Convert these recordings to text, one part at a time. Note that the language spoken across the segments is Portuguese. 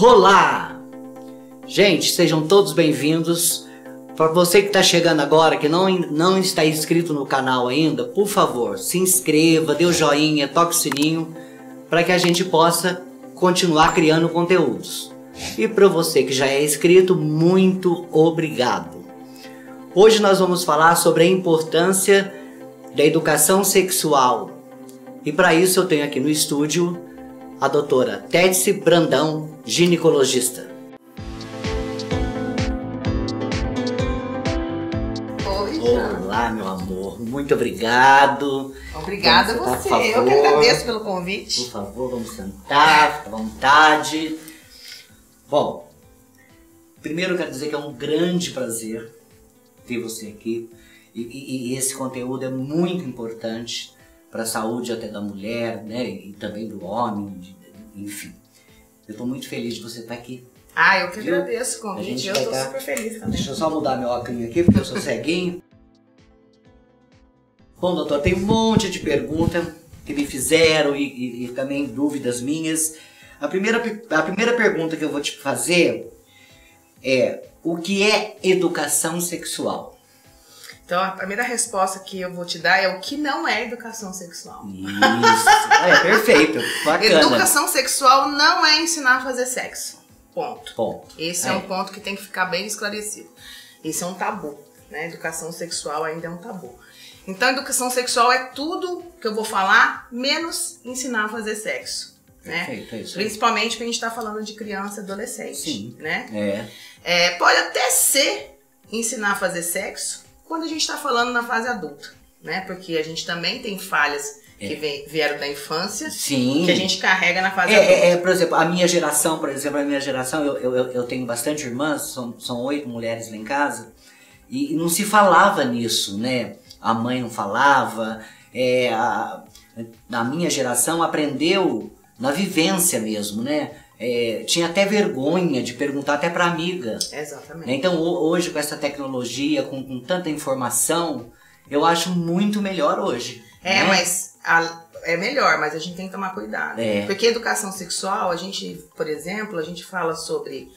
rolar! Gente, sejam todos bem-vindos. Para você que está chegando agora, que não está inscrito no canal ainda, por favor, se inscreva, dê o joinha, toque o sininho, para que a gente possa continuar criando conteúdos. E para você que já é inscrito, muito obrigado. Hoje nós vamos falar sobre a importância da educação sexual. E para isso eu tenho aqui no estúdio a doutora Tétice Brandão, ginecologista. Olá, meu amor. Muito obrigado. Obrigada a você. Eu que agradeço pelo convite. Por favor, vamos sentar, fica à vontade. Bom, primeiro eu quero dizer que é um grande prazer ter você aqui. E esse conteúdo é muito importante para a saúde até da mulher, né? E também do homem, enfim. Eu estou muito feliz de você estar aqui. Ah, eu que agradeço o convite. Eu estou super feliz também. Deixa eu só mudar meu óculos aqui, porque eu sou ceguinho. Bom, doutor, tem um monte de perguntas que me fizeram e também dúvidas minhas. A primeira pergunta que eu vou te fazer é: o que é educação sexual? Então, a primeira resposta que eu vou te dar é o que não é educação sexual. Isso, perfeito, bacana. Educação sexual não é ensinar a fazer sexo, ponto. Esse é um ponto que tem que ficar bem esclarecido. Esse é um tabu, né? Educação sexual ainda é um tabu. Então, educação sexual é tudo que eu vou falar, menos ensinar a fazer sexo, né? Perfeito, é isso. Principalmente porque a gente está falando de criança e adolescente, sim, né? Pode até ser ensinar a fazer sexo quando a gente está falando na fase adulta, né? Porque a gente também tem falhas que vieram da infância, sim, que a gente carrega na fase adulta. Por exemplo, a minha geração, eu tenho bastante irmãs, são 8 mulheres lá em casa, e não se falava nisso, né? A mãe não falava, a minha geração aprendeu na vivência mesmo, né? Tinha até vergonha de perguntar até para amiga. Exatamente. Então hoje com essa tecnologia, com tanta informação, eu acho muito melhor hoje. Né? Mas é melhor, mas a gente tem que tomar cuidado. Porque educação sexual, por exemplo, a gente fala sobre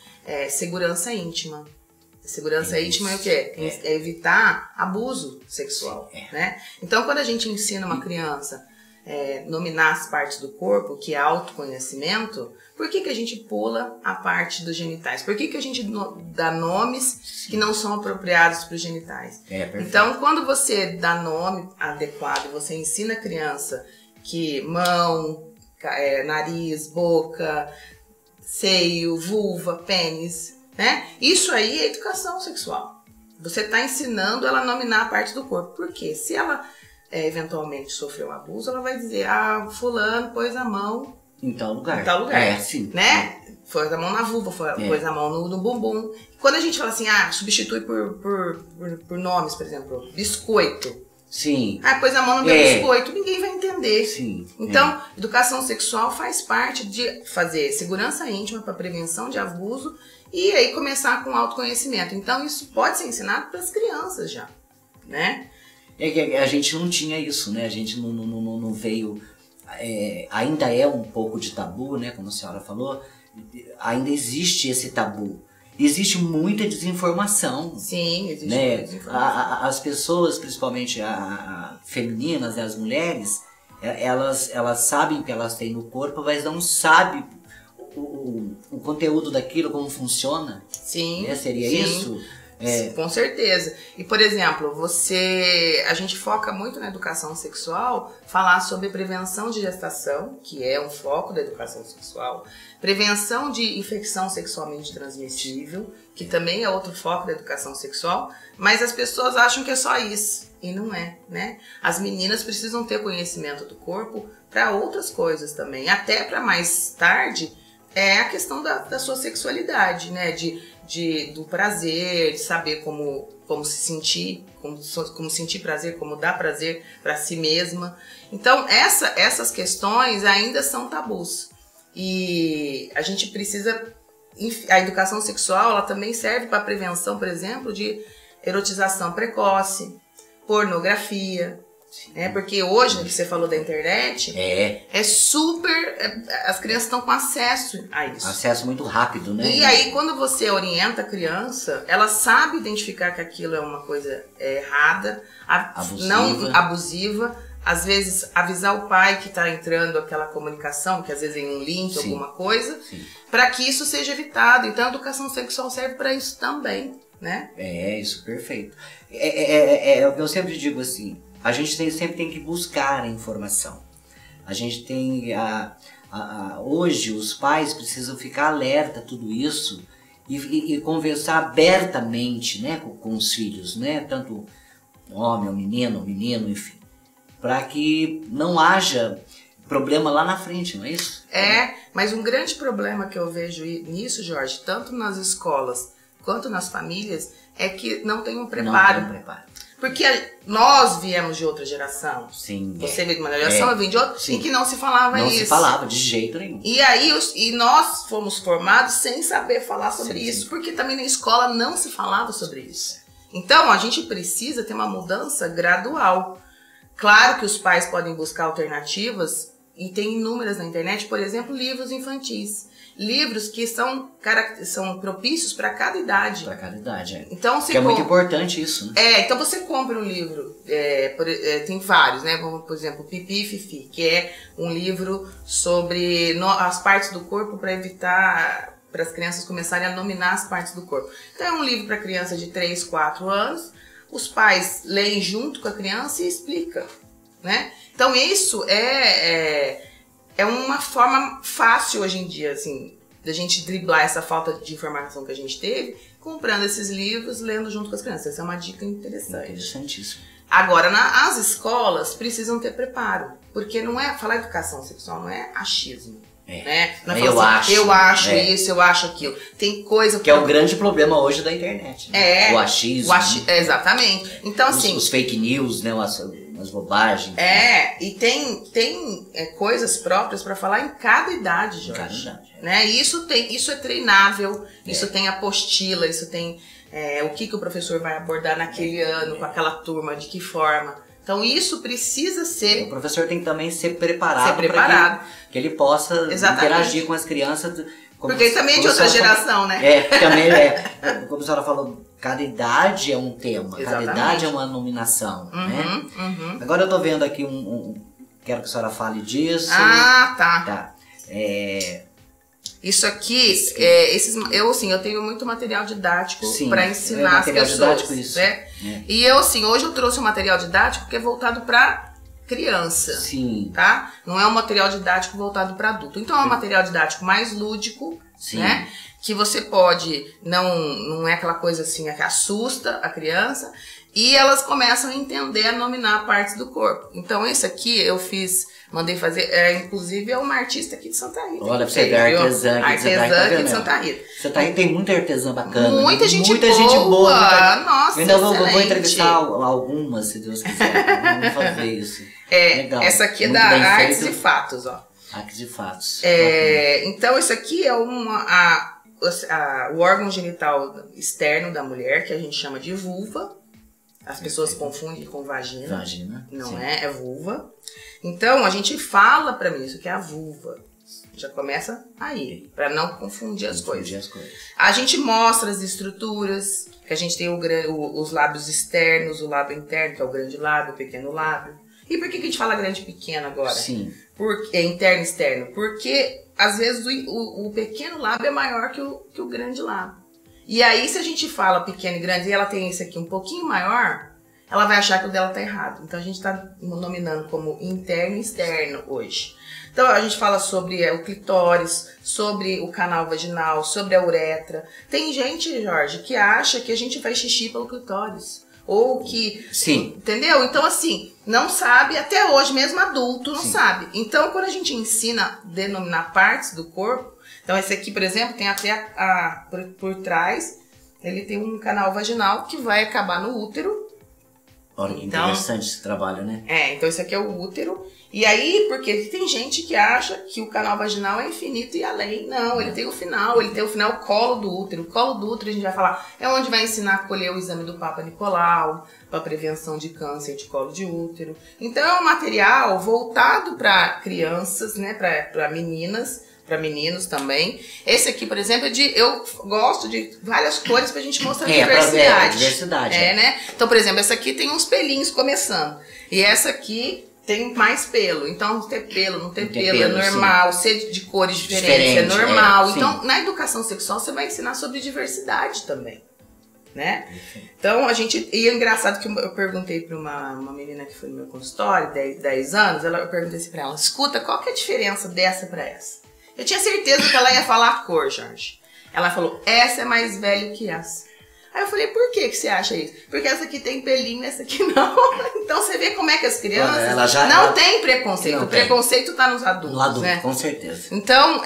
segurança íntima. Segurança íntima é o quê? É evitar abuso sexual, né? Então, quando a gente ensina uma criança nominar as partes do corpo, que é autoconhecimento, por que a gente pula a parte dos genitais? Por que a gente dá nomes que não são apropriados para os genitais? Então, quando você dá nome adequado, você ensina a criança que mão, nariz, boca, seio, vulva, pênis, né? Isso aí é educação sexual. Você está ensinando ela a nominar a parte do corpo. Por quê? Se ela eventualmente sofreu um abuso, ela vai dizer: fulano pôs a mão em tal lugar. Sim. Né? Pôs a mão na vulva, pôs a mão no bumbum. Quando a gente fala assim, substitui por nomes, por exemplo, biscoito. Sim. Pôs a mão no meu biscoito, ninguém vai entender. Sim. Então, educação sexual faz parte de fazer segurança íntima para prevenção de abuso e aí começar com autoconhecimento. Então, isso pode ser ensinado para as crianças já, né? A gente não tinha isso, né? A gente não veio... ainda é um pouco de tabu, né? Como a senhora falou. Ainda existe esse tabu. Existe muita desinformação. Sim, existe né? muita desinformação. As pessoas, principalmente femininas, né? As mulheres, elas sabem o que elas têm no corpo, mas não sabem o conteúdo daquilo, como funciona. Sim. Seria sim. isso? Com certeza. E, por exemplo, a gente foca muito na educação sexual, falar sobre prevenção de gestação, que é um foco da educação sexual, prevenção de infecção sexualmente transmissível, que também é outro foco da educação sexual, mas as pessoas acham que é só isso, e não é, né? As meninas precisam ter conhecimento do corpo para outras coisas também, até para mais tarde, a questão da sua sexualidade, né? Do prazer, de saber como se sentir, como sentir prazer, como dar prazer para si mesma. Então, essas questões ainda são tabus. E a gente precisa... A educação sexual, ela também serve para prevenção, por exemplo, de erotização precoce, pornografia, né? Porque hoje, que você falou da internet, é super... as crianças estão com acesso a isso. Acesso muito rápido, né? E aí, quando você orienta a criança, ela sabe identificar que aquilo é uma coisa errada, não abusiva. Às vezes, avisar o pai que está entrando aquela comunicação, que às vezes é um link, alguma coisa, para que isso seja evitado. Então, a educação sexual serve para isso também, né? Isso, perfeito. Eu sempre digo assim, a gente sempre tem que buscar a informação. A gente tem... hoje, os pais precisam ficar alerta a tudo isso e conversar abertamente, né, com os filhos, né? Tanto homem, ou menino, enfim. Para que não haja problema lá na frente, não é isso? Mas um grande problema que eu vejo nisso, Jorge, tanto nas escolas quanto nas famílias, é que não tem um preparo. Não tem um preparo. Porque nós viemos de outra geração. Sim. Você veio de uma geração, eu vim de outra, em que não se falava isso. Não se falava de jeito nenhum. E aí nós fomos formados sem saber falar sobre isso, porque também na escola não se falava sobre isso. Então a gente precisa ter uma mudança gradual. Claro que os pais podem buscar alternativas e tem inúmeras na internet, por exemplo, livros infantis. Livros que são propícios para cada idade. Para cada idade, Então, é muito importante isso, né? Então você compra um livro, tem vários, né? Como, por exemplo, Pipi e Fifi, que é um livro sobre as partes do corpo para evitar... para as crianças começarem a nominar as partes do corpo. Então é um livro para criança de 3, 4 anos, os pais leem junto com a criança e explicam, né? Então isso é uma forma fácil hoje em dia, assim, da gente driblar essa falta de informação que a gente teve, comprando esses livros, lendo junto com as crianças. Essa é uma dica interessante. Interessantíssimo. Agora, as escolas precisam ter preparo, porque não é falar educação sexual, não é achismo. Né? Não é eu acho isso, eu acho aquilo. Tem coisa que é o grande problema hoje da internet, né? O achismo. Exatamente. Então, assim, os fake news, né? As bobagens. E tem coisas próprias para falar em cada idade, Jorge. Cada idade. Né? E isso é treinável, isso tem apostila, isso tem o que o professor vai abordar naquele ano, com aquela turma, de que forma. Então isso precisa ser... O professor tem que também ser preparado. Para que ele possa interagir com as crianças. Porque ele também é de outra geração, né? Também como a senhora falou, cada idade é um tema, cada idade é uma nominação, né? Agora eu tô vendo aqui quero que a senhora fale disso. Tá. Isso aqui, eu tenho muito material didático para ensinar as pessoas. Didático, isso. Né? E hoje eu trouxe um material didático que é voltado para criança. Sim. Tá? Não é um material didático voltado para adulto. Então é um material didático mais lúdico, né? Que você pode, não é aquela coisa assim que assusta a criança, e elas começam a entender, a nominar partes do corpo. Então esse aqui mandei fazer, inclusive é uma artista aqui de Santa Rita. Olha, você é artesã aqui de Santa Rita. Santa Rita tem muita artesã bacana. Muita gente boa. Nossa, eu ainda vou entrevistar algumas, se Deus quiser. Vamos fazer isso. Legal. Essa aqui é da Artes e Fatos, ó. Artes e Fatos. Então isso aqui é o órgão genital externo da mulher, que a gente chama de vulva. As pessoas confundem com vagina. Não é vulva. Então, a gente fala pra mim isso que é a vulva. Já começa aí, pra não confundir as coisas. A gente mostra as estruturas, que a gente tem os lábios externos, o lábio interno, que é o grande lábio, o pequeno lábio. E por que a gente fala grande e pequeno agora? Sim. Interno e externo? Porque, às vezes, o pequeno lábio é maior que o grande lábio. E aí, se a gente fala pequeno e grande e ela tem esse aqui um pouquinho maior, ela vai achar que o dela tá errado. Então, a gente tá nominando como interno e externo hoje. Então, a gente fala sobre o clitóris, sobre o canal vaginal, sobre a uretra. Tem gente, Jorge, que acha que a gente faz xixi pelo clitóris. Ou que... Sim. Entendeu? Então, assim, não sabe, até hoje, mesmo adulto, não sabe. Então, quando a gente ensina a denominar partes do corpo, então esse aqui, por exemplo, tem até por trás, ele tem um canal vaginal que vai acabar no útero, Olha que interessante esse trabalho, né? Então esse aqui é o útero. E aí, porque tem gente que acha que o canal vaginal é infinito e além. Não, ele tem o final, o colo do útero. O colo do útero a gente vai falar, é onde vai ensinar a colher o exame do Papa Nicolau, para prevenção de câncer de colo de útero. Então é um material voltado para crianças, né, para meninas, para meninos também. Esse aqui, por exemplo, eu gosto de várias cores pra gente mostrar a diversidade. Diversidade. Né? Então, por exemplo, essa aqui tem uns pelinhos começando. E essa aqui tem mais pelo. Então, ter pelo, não ter pelo é normal. Sim. Ser de cores diferentes é normal. Então, na educação sexual, você vai ensinar sobre diversidade também. Né? Então, e é engraçado que eu perguntei para uma menina que foi no meu consultório, 10 anos, eu perguntei assim pra ela, escuta, qual que é a diferença dessa para essa? Eu tinha certeza que ela ia falar a cor, Jorge. Ela falou, essa é mais velha que essa. Aí eu falei, por que você acha isso? Porque essa aqui tem pelinho, essa aqui não. Então você vê como é que as crianças não tem preconceito. O preconceito tá nos adultos, no adulto, né? Com certeza. Então,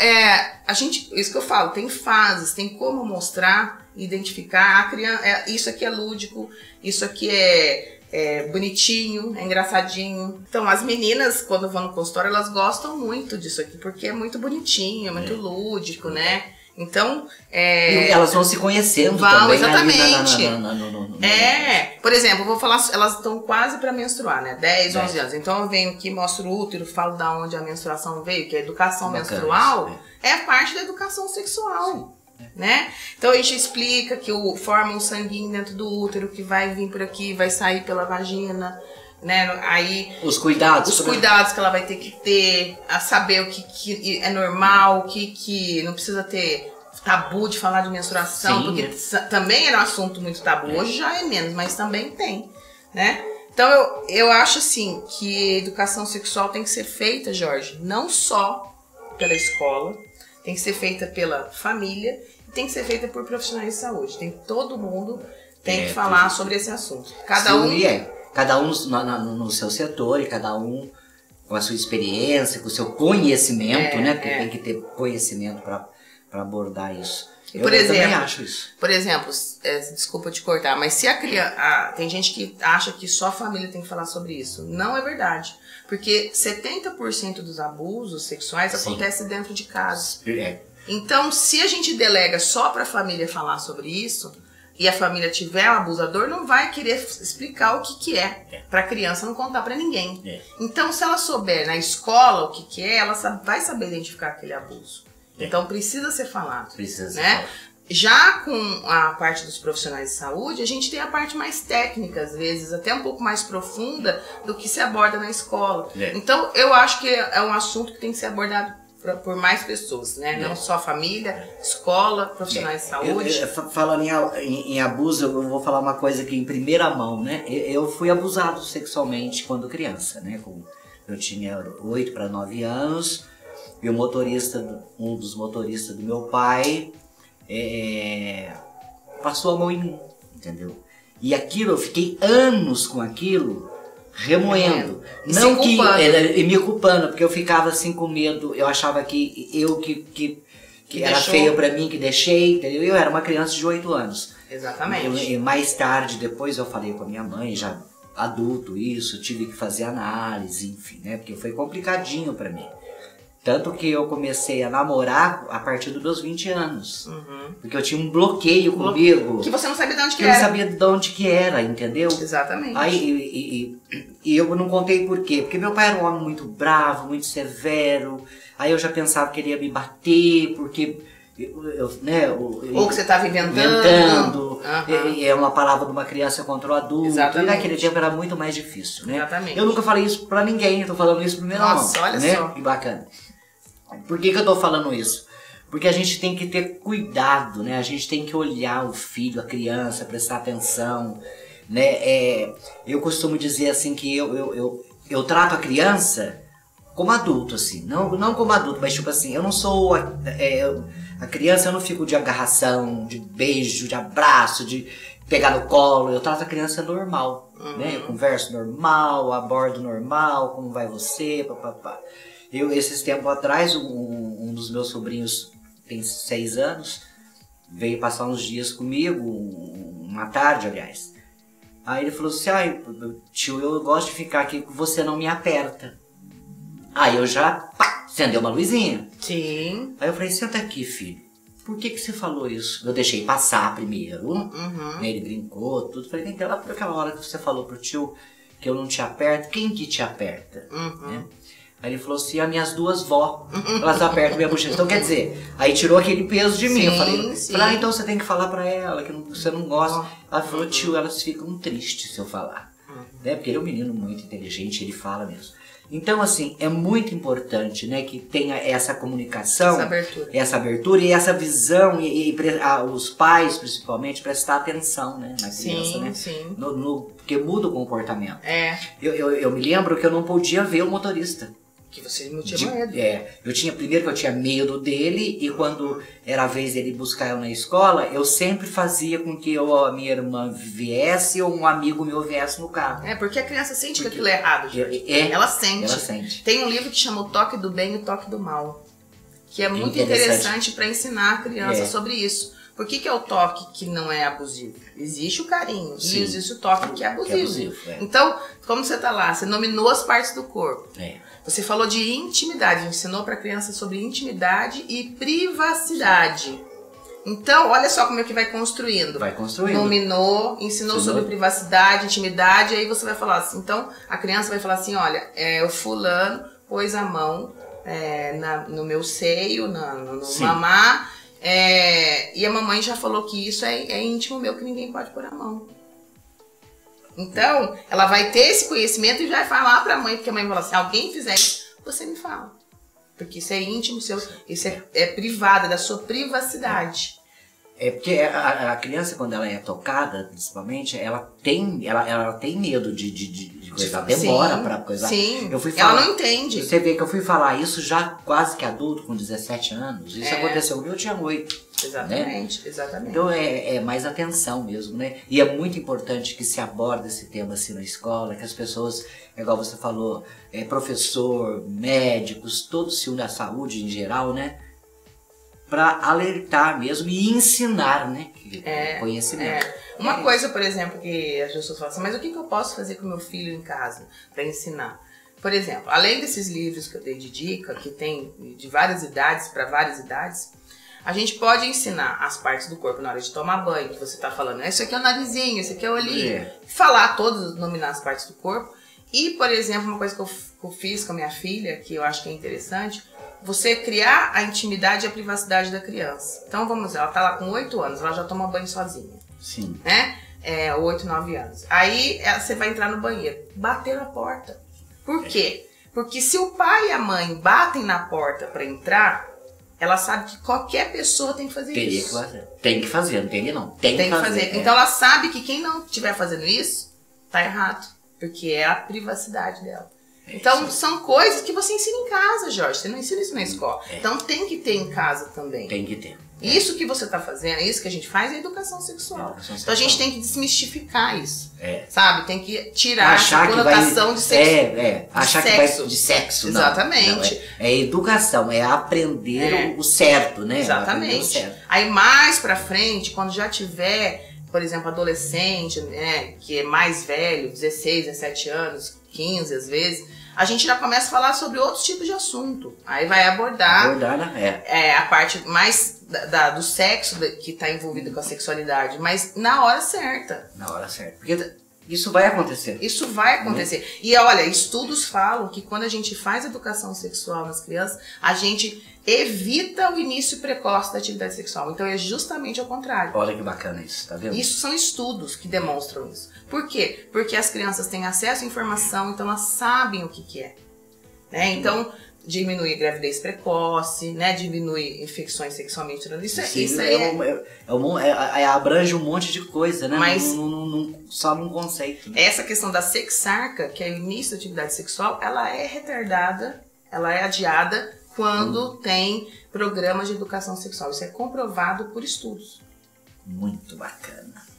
isso que eu falo, tem fases, tem como mostrar, identificar. A criança, isso aqui é lúdico, isso aqui é bonitinho, é engraçadinho. Então, as meninas, quando vão no consultório, elas gostam muito disso aqui, porque é muito bonitinho, é muito lúdico, né? Então, e elas vão se conhecendo também. Exatamente. Por exemplo, eu vou falar, elas estão quase para menstruar, né? 10, 11 anos. Então, eu venho aqui, mostro o útero, falo da onde a menstruação veio, que a educação menstrual é parte da educação sexual. Né? Então a gente explica que forma um sanguinho dentro do útero que vai vir por aqui, vai sair pela vagina, né? Aí os cuidados que ela vai ter que ter, a saber o que é normal, o que não precisa ter tabu de falar de menstruação. Sim. Porque também era um assunto muito tabu, hoje já é menos, mas também tem, né? Então eu acho assim que a educação sexual tem que ser feita, Jorge, não só pela escola, tem que ser feita pela família e tem que ser feita por profissionais de saúde. Todo mundo tem que falar sobre esse assunto. Cada um no seu setor e cada um com a sua experiência, com o seu conhecimento, né? Porque tem que ter conhecimento para abordar isso. Eu também acho isso. Por exemplo, desculpa te cortar, mas se a criança... tem gente que acha que só a família tem que falar sobre isso. Não é verdade. Porque 70% dos abusos sexuais acontecem dentro de casa. Então, se a gente delega só para a família falar sobre isso, e a família tiver um abusador, não vai querer explicar o que é. Para a criança não contar para ninguém. Então, se ela souber na escola o que é, ela vai saber identificar aquele abuso. Então precisa ser falado. Precisa ser falado. Já com a parte dos profissionais de saúde, a gente tem a parte mais técnica, às vezes, até um pouco mais profunda do que se aborda na escola. Então eu acho que é um assunto que tem que ser abordado por mais pessoas, né? Não só família, escola, profissionais de saúde. Falando em abuso, eu vou falar uma coisa aqui em primeira mão, né? Eu fui abusado sexualmente quando criança, né? Eu tinha 8 para 9 anos. E um dos motoristas do meu pai passou a mão em mim, entendeu? E aquilo, eu fiquei anos com aquilo, remoendo. Não que me culpando, porque eu ficava assim com medo, eu achava que era feio pra mim, que deixei, entendeu? Eu era uma criança de 8 anos. Exatamente. E mais tarde, depois eu falei com a minha mãe, já adulto isso, tive que fazer análise, enfim, né? Porque foi complicadinho pra mim. Tanto que eu comecei a namorar a partir dos meus 20 anos. Porque eu tinha um bloqueio comigo. Que você não sabia de onde que era. Eu não sabia de onde que era, entendeu? Exatamente. Aí, e eu não contei por quê. Porque meu pai era um homem muito bravo, muito severo. Aí eu já pensava que ele ia me bater, porque... Ou que você estava inventando. É uma palavra de uma criança contra o adulto. Exatamente. E naquele tempo era muito mais difícil, né? Exatamente. Eu nunca falei isso pra ninguém, eu tô falando isso primeiro. Nossa, olha só. Que bacana. Por que eu tô falando isso? Porque a gente tem que ter cuidado, né? A gente tem que olhar o filho, a criança, prestar atenção, né? Eu costumo dizer assim que eu trato a criança como adulto, assim. Não como adulto, mas tipo assim, eu não sou... A criança, eu não fico de agarração, de beijo, de abraço, de pegar no colo. Eu trato a criança normal, né? Eu converso normal, abordo normal, como vai você, papapá. Esses tempos atrás, um dos meus sobrinhos, tem 6 anos, veio passar uns dias comigo, uma tarde, aliás. Aí ele falou assim, ai, tio, eu gosto de ficar aqui, você não me aperta. Aí eu já, pá, acendeu uma luzinha. Sim. Aí eu falei, senta aqui, filho. Por que você falou isso? Eu deixei passar primeiro, né? Ele brincou, tudo. Falei, vem cá, lá por aquela hora que você falou pro tio que eu não te aperto, quem que te aperta? Né? Aí ele falou assim, as minhas duas vó, elas apertam minha bochecha. Então quer dizer, aí tirou aquele peso de mim. Eu falei, então você tem que falar pra ela que você não gosta. Ela falou, tio, elas ficam tristes se eu falar. Né? Porque ele é um menino muito inteligente, ele fala mesmo. Então, assim, é muito importante, né, que tenha essa comunicação, essa abertura e essa visão, e os pais, principalmente, prestar atenção, né, na criança, né? Sim. Porque muda o comportamento. Eu me lembro que eu não podia ver o motorista. Que você não tinha medo. Primeiro que eu tinha medo dele, e quando era a vez dele buscar eu na escola, eu sempre fazia com que a minha irmã viesse ou um amigo meu viesse no carro. Porque a criança sente que aquilo é errado, gente. Ela sente. Tem um livro que chama O Toque do Bem e o Toque do Mal, que é muito interessante para ensinar a criança sobre isso. Por que é o toque que não é abusivo? Existe o carinho e existe o toque que é abusivo. Então, como você tá lá, você nominou as partes do corpo. Você falou de intimidade, ensinou para a criança sobre intimidade e privacidade. Então, olha só como é que vai construindo. Nominou, ensinou sobre privacidade, intimidade, aí você vai falar assim. Então, a criança vai falar assim, olha, o fulano pôs a mão no meu seio, no mamar, e a mamãe já falou que isso é íntimo meu, que ninguém pode pôr a mão. Então, ela vai ter esse conhecimento e vai falar pra mãe, porque a mãe vai falar assim, alguém fizer isso, você me fala. Porque isso é íntimo, isso é privado, da sua privacidade. Porque a criança, quando ela é tocada, principalmente, ela tem medo de coisa, ela demora pra coisa. Ela não entende. Você vê que eu fui falar isso já quase que adulto, com 17 anos. Isso aconteceu comigo, eu tinha 8. Exatamente. Então é mais atenção mesmo, né? E é muito importante que se aborde esse tema assim na escola, que as pessoas, igual você falou, professor, médicos, todos se unem à saúde em geral, né? Para alertar mesmo e ensinar, né? Conhecimento. Uma coisa, por exemplo, que as pessoas falam assim, mas o que eu posso fazer com meu filho em casa para ensinar? Por exemplo, além desses livros que eu dei de dica, que tem de várias idades para várias idades, a gente pode ensinar as partes do corpo na hora de tomar banho, que você tá falando, isso aqui é o narizinho, isso aqui é o olhinho. Falar todos, nominar as partes do corpo. E, por exemplo, uma coisa que eu fiz com a minha filha, que eu acho que é interessante, você criar a intimidade e a privacidade da criança. Então, vamos ver, ela tá lá com 8 anos, ela já toma banho sozinha. Sim. Né? 8, 9 anos. Aí, você vai entrar no banheiro, bater na porta. Por quê? Porque se o pai e a mãe batem na porta para entrar, ela sabe que qualquer pessoa tem que fazer isso. Tem que fazer, não tem não. Tem que fazer. Então ela sabe que quem não estiver fazendo isso, tá errado. Porque é a privacidade dela. Então são coisas que você ensina em casa, Jorge. Você não ensina isso na escola. Então tem que ter em casa também. Tem que ter. Isso que você tá fazendo, isso que a gente faz é educação sexual. Então a gente tem que desmistificar isso. Sabe? Tem que tirar essa conotação de sexo. Achar que vai de sexo. Exatamente. Não, é educação, é aprender o certo, né? Exatamente. Certo. Aí mais pra frente, quando já tiver, por exemplo, adolescente, né, que é mais velho, 16, 17 anos, 15 às vezes, a gente já começa a falar sobre outros tipos de assunto. Aí vai abordar a parte mais do sexo que está envolvido com a sexualidade, mas na hora certa. Na hora certa. Porque isso vai acontecer. Isso vai acontecer. E olha, estudos falam que quando a gente faz educação sexual nas crianças, a gente evita o início precoce da atividade sexual. Então é justamente ao contrário. Olha que bacana isso, tá vendo? Isso são estudos que demonstram isso. Por quê? Porque as crianças têm acesso à informação, então elas sabem o que é. Né? Então, diminui gravidez precoce, né? Diminui infecções sexualmente transmissíveis. Isso aí abrange um monte de coisa, né? Mas só num conceito. Né? Essa questão da sexarca, que é o início da atividade sexual, ela é retardada, ela é adiada quando tem programas de educação sexual. Isso é comprovado por estudos. Muito bacana.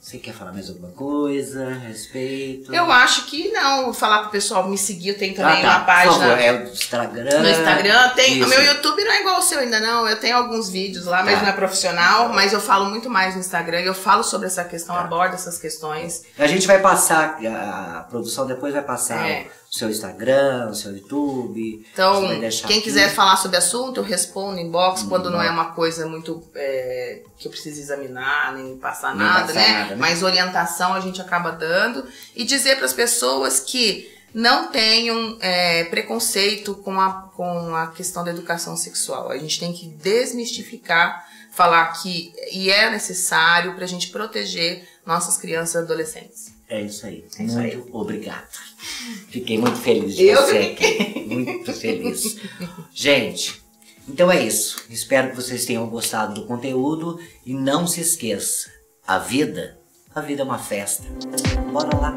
Você quer falar mais alguma coisa a respeito? Eu acho que não. Vou falar pro pessoal me seguir. Eu tenho também uma página. Por favor, é o Instagram. No Instagram tem. O meu YouTube não é igual ao seu ainda, não. Eu tenho alguns vídeos lá, mas não é profissional. Mas eu falo muito mais no Instagram. Eu falo sobre essa questão, abordo essas questões. A gente vai passar, a produção depois vai passar o seu Instagram, o seu YouTube. Então, quem quiser falar sobre o assunto, eu respondo inbox quando não é uma coisa muito que eu preciso examinar, nem passar nada, né? Mas orientação a gente acaba dando. E dizer para as pessoas que não tenham preconceito com a questão da educação sexual. A gente tem que desmistificar, falar que é necessário para a gente proteger nossas crianças e adolescentes. É isso aí. Muito obrigado. Fiquei muito feliz de você aqui. Muito feliz. Gente, então é isso. Espero que vocês tenham gostado do conteúdo. E não se esqueça, a vida é uma festa. Bora lá.